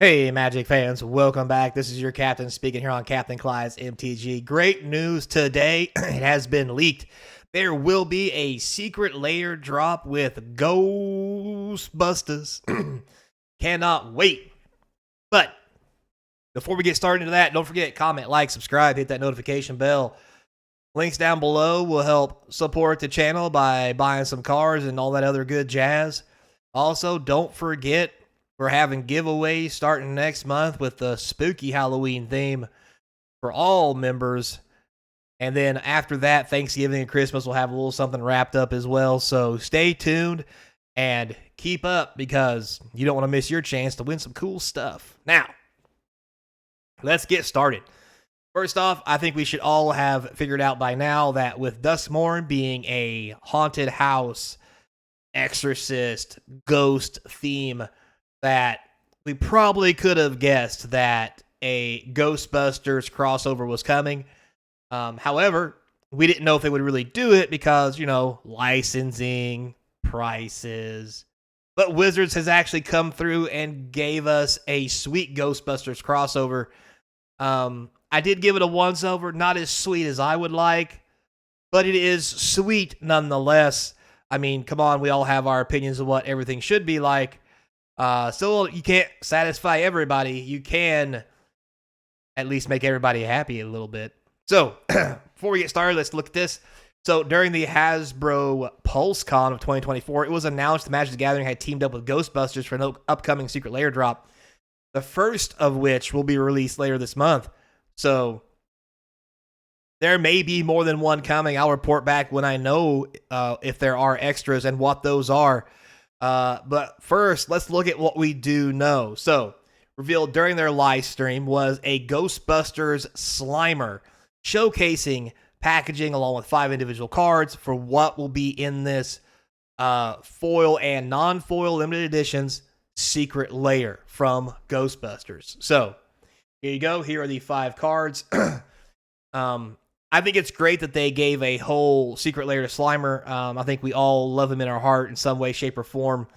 Hey, Magic fans, welcome back. This is your captain speaking here on Capnclydes MTG. Great news today. It has been leaked. There will be a secret layer drop with Ghostbusters. Cannot wait. But before we get started into that, don't forget, comment, like, subscribe, hit that notification bell. Links down below will help support the channel by buying some cards and all that other good jazz. Also, don't forget, we're having giveaways starting next month with the spooky Halloween theme for all members. And then after that, Thanksgiving and Christmas, we'll have a little something wrapped up as well. So stay tuned and keep up because you don't want to miss your chance to win some cool stuff. Now, let's get started. First off, I think we should all have figured out by now that with Duskmorn being a haunted house, exorcist, ghost theme, that we probably could have guessed that a Ghostbusters crossover was coming. However, we didn't know if they would really do it because, licensing, prices. But Wizards has actually come through and gave us a sweet Ghostbusters crossover. I did give it a once over, not as sweet as I would like, but it is sweet nonetheless. I mean, come on, we all have our opinions of what everything should be like. So you can't satisfy everybody. You can at least make everybody happy a little bit. So before we get started, let's look at this. So during the Hasbro PulseCon of 2024, it was announced Magic the Gathering had teamed up with Ghostbusters for an upcoming secret layer drop, the first of which will be released later this month. So there may be more than one coming. I'll report back when I know if there are extras and what those are. But first, let's look at what we do know. So, revealed during their live stream was a Ghostbusters Slimer, showcasing packaging along with 5 individual cards for what will be in this foil and non-foil limited editions secret layer from Ghostbusters. So, here you go. Here are the 5 cards. I think it's great that they gave a whole secret layer to Slimer. I think we all love him in our heart in some way, shape, or form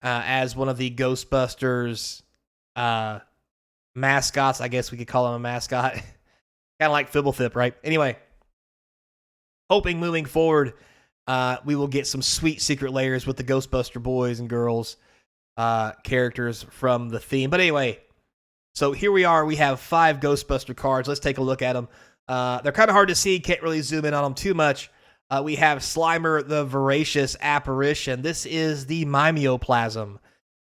as one of the Ghostbusters mascots. I guess we could call him a mascot. Kind of like Fibblethip, right? Anyway, hoping moving forward, we will get some sweet secret layers with the Ghostbuster boys and girls characters from the theme. But anyway, so here we are. We have 5 Ghostbuster cards. Let's take a look at them. They're kind of hard to see. Can't really zoom in on them too much. We have Slimer, the Voracious Apparition. This is the Mimeoplasm.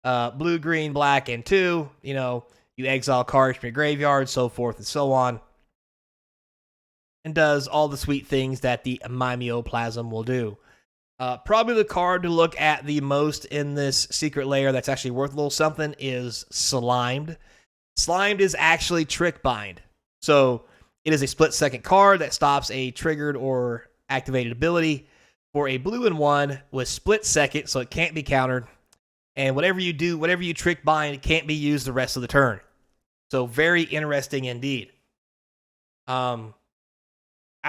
Blue, green, black, and 2. You exile cards from your graveyard, so forth and so on. And does all the sweet things that the Mimeoplasm will do. Probably the card to look at the most in this secret layer that's actually worth a little something is Slimed. Slimed is actually Trick Bind. So it is a split-second card that stops a triggered or activated ability for a blue and 1 with split second, so it can't be countered. And whatever you do, whatever you Trick Bind, it can't be used the rest of the turn. So very interesting indeed. I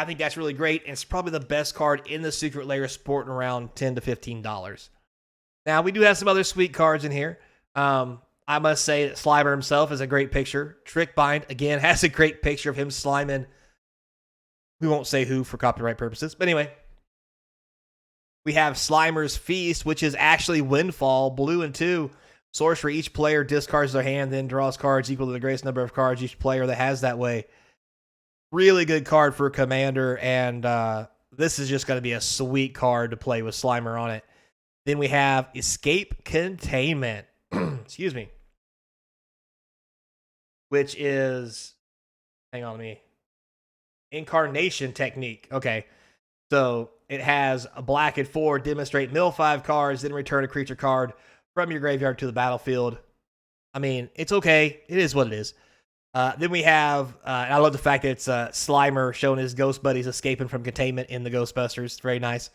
think that's really great, and it's probably the best card in the secret layer, sporting around $10 to $15. Now, we do have some other sweet cards in here. I must say that Slimer himself is a great picture. Trick Bind, again, has a great picture of him sliming. We won't say who for copyright purposes. But anyway, we have Slimer's Feast, which is actually Windfall, blue and 2. Sorcery, each player discards their hand, then draws cards equal to the greatest number of cards each player that has that way. Really good card for Commander, and this is just going to be a sweet card to play with Slimer on it. Then we have Escape Containment. Excuse me. Which is, hang on to me, Incarnation Technique. Okay, so it has a black and 4, demonstrate mill 5 cards, then return a creature card from your graveyard to the battlefield. I mean, it's okay. It is what it is. Then we have, and I love the fact that it's Slimer showing his ghost buddies escaping from containment in the Ghostbusters. Very nice.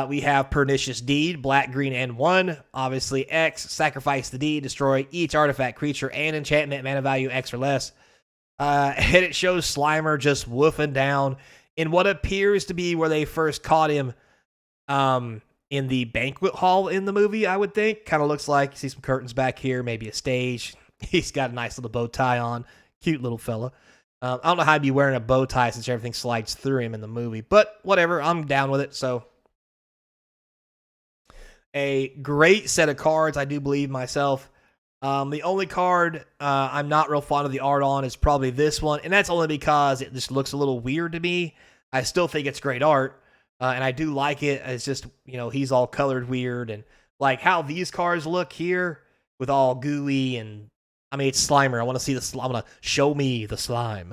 We have Pernicious Deed, black, green, and 1. Obviously, X, sacrifice the deed, destroy each artifact, creature, and enchantment, mana value X or less. And it shows Slimer just woofing down in what appears to be where they first caught him in the banquet hall in the movie, I would think. Kind of looks like, you see some curtains back here, maybe a stage. He's got a nice little bow tie on. Cute little fella. I don't know how he'd be wearing a bow tie since everything slides through him in the movie, but whatever. I'm down with it. So, a great set of cards, I do believe myself. The only card I'm not real fond of the art on is probably this one, and that's only because it just looks a little weird to me. I still think it's great art, and I do like it. It's just, he's all colored weird, and like how these cards look here with all gooey, and I mean, it's Slimer. I want to see the slime. I want to show me the slime.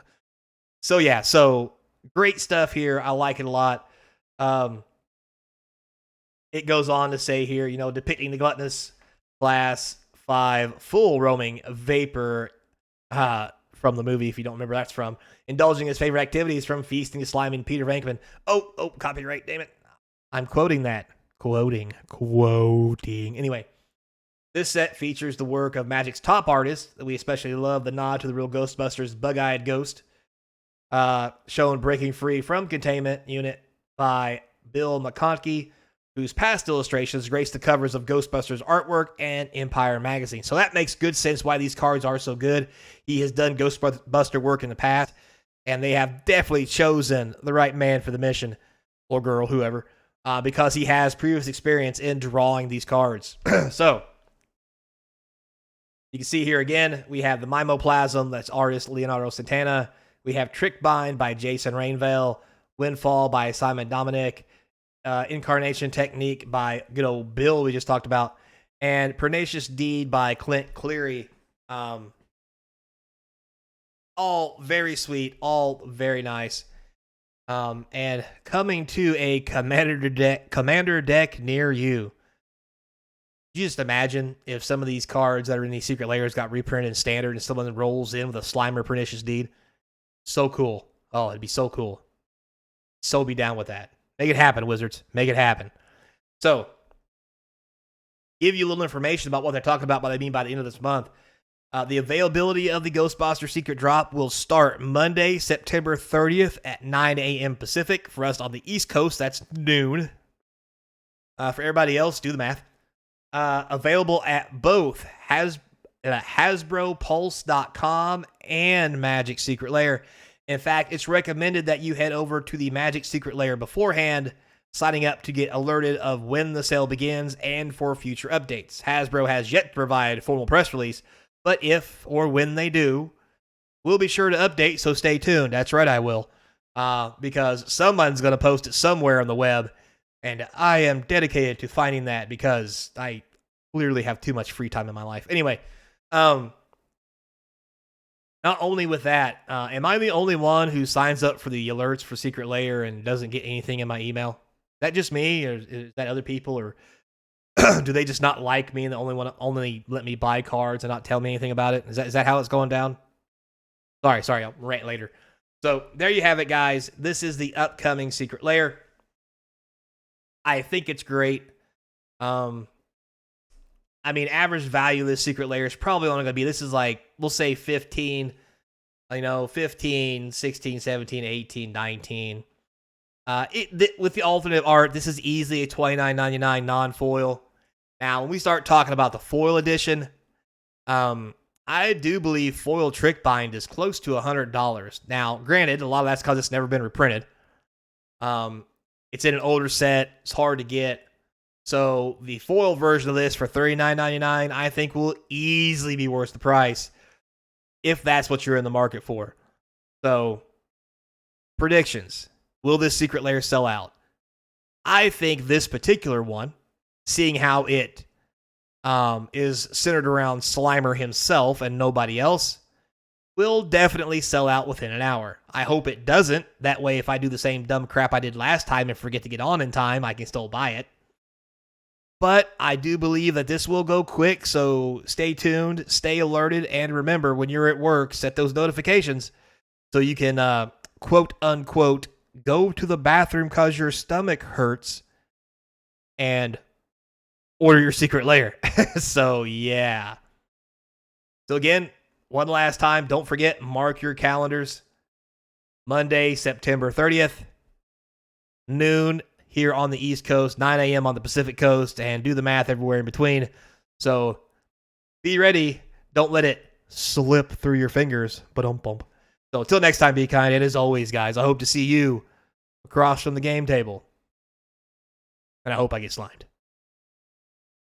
So yeah, so great stuff here. I like it a lot. It goes on to say here, depicting the gluttonous class 5 full roaming vapor from the movie, if you don't remember that's from, indulging his favorite activities from feasting to sliming Peter Venkman. Oh, copyright, damn it. I'm quoting that. Quoting. Anyway, this set features the work of Magic's top artists that we especially love, the nod to the real Ghostbusters Bug-Eyed Ghost, shown breaking free from containment unit by Bill McConkey, whose past illustrations grace the covers of Ghostbusters artwork and Empire magazine. So that makes good sense why these cards are so good. He has done Ghostbuster work in the past, and they have definitely chosen the right man for the mission, or girl, whoever, because he has previous experience in drawing these cards. So, you can see here again, we have the Mimoplasm, that's artist Leonardo Santana. We have Trickbind by Jason Rainvale, Windfall by Simon Dominic, Incarnation Technique by good old Bill we just talked about, and Pernicious Deed by Clint Cleary. All very sweet, all very nice. And coming to a commander deck near you. You just imagine if some of these cards that are in these secret layers got reprinted in standard and someone rolls in with a Slimer Pernicious Deed. So cool. Oh, it'd be so cool. So be down with that. Make it happen, Wizards. Make it happen. So, give you a little information about what they're talking about, what I mean by the end of this month. The availability of the Ghostbuster Secret Drop will start Monday, September 30th at 9 a.m. Pacific. For us on the East Coast, that's noon. For everybody else, do the math. Available at both HasbroPulse.com and Magic Secret Lair. In fact, it's recommended that you head over to the Magic Secret Lair beforehand, signing up to get alerted of when the sale begins and for future updates. Hasbro has yet to provide a formal press release, but if or when they do, we'll be sure to update, so stay tuned. That's right, I will. Because someone's going to post it somewhere on the web, and I am dedicated to finding that because I clearly have too much free time in my life. Anyway, not only with that, am I the only one who signs up for the alerts for Secret Lair and doesn't get anything in my email? Is that just me, or is that other people, or do they just not like me and only let me buy cards and not tell me anything about it? Is that how it's going down? Sorry, I'll rant later. So there you have it, guys. This is the upcoming Secret Lair. I think it's great. I mean, average value of this Secret Lair is probably only going to be, this is like, we'll say 15, 15, 16, 17, 18, 19. With the alternate art, this is easily a $29.99 non-foil. Now, when we start talking about the foil edition, I do believe foil Trickbind is close to $100. Now, granted, a lot of that's because it's never been reprinted. It's in an older set. It's hard to get. So the foil version of this for $39.99, I think will easily be worth the price if that's what you're in the market for. So, predictions. Will this Secret Lair sell out? I think this particular one, seeing how it is centered around Slimer himself and nobody else, will definitely sell out within an hour. I hope it doesn't. That way, if I do the same dumb crap I did last time and forget to get on in time, I can still buy it. But I do believe that this will go quick, so stay tuned, stay alerted, and remember, when you're at work, set those notifications so you can, quote-unquote, go to the bathroom because your stomach hurts and order your Secret Lair. So, yeah. So, again, one last time, don't forget, mark your calendars. Monday, September 30th, noon here on the East Coast, 9 a.m. on the Pacific Coast, and do the math everywhere in between. So be ready. Don't let it slip through your fingers. Ba-dum-bump. So until next time, be kind. And as always, guys, I hope to see you across from the game table. And I hope I get slimed.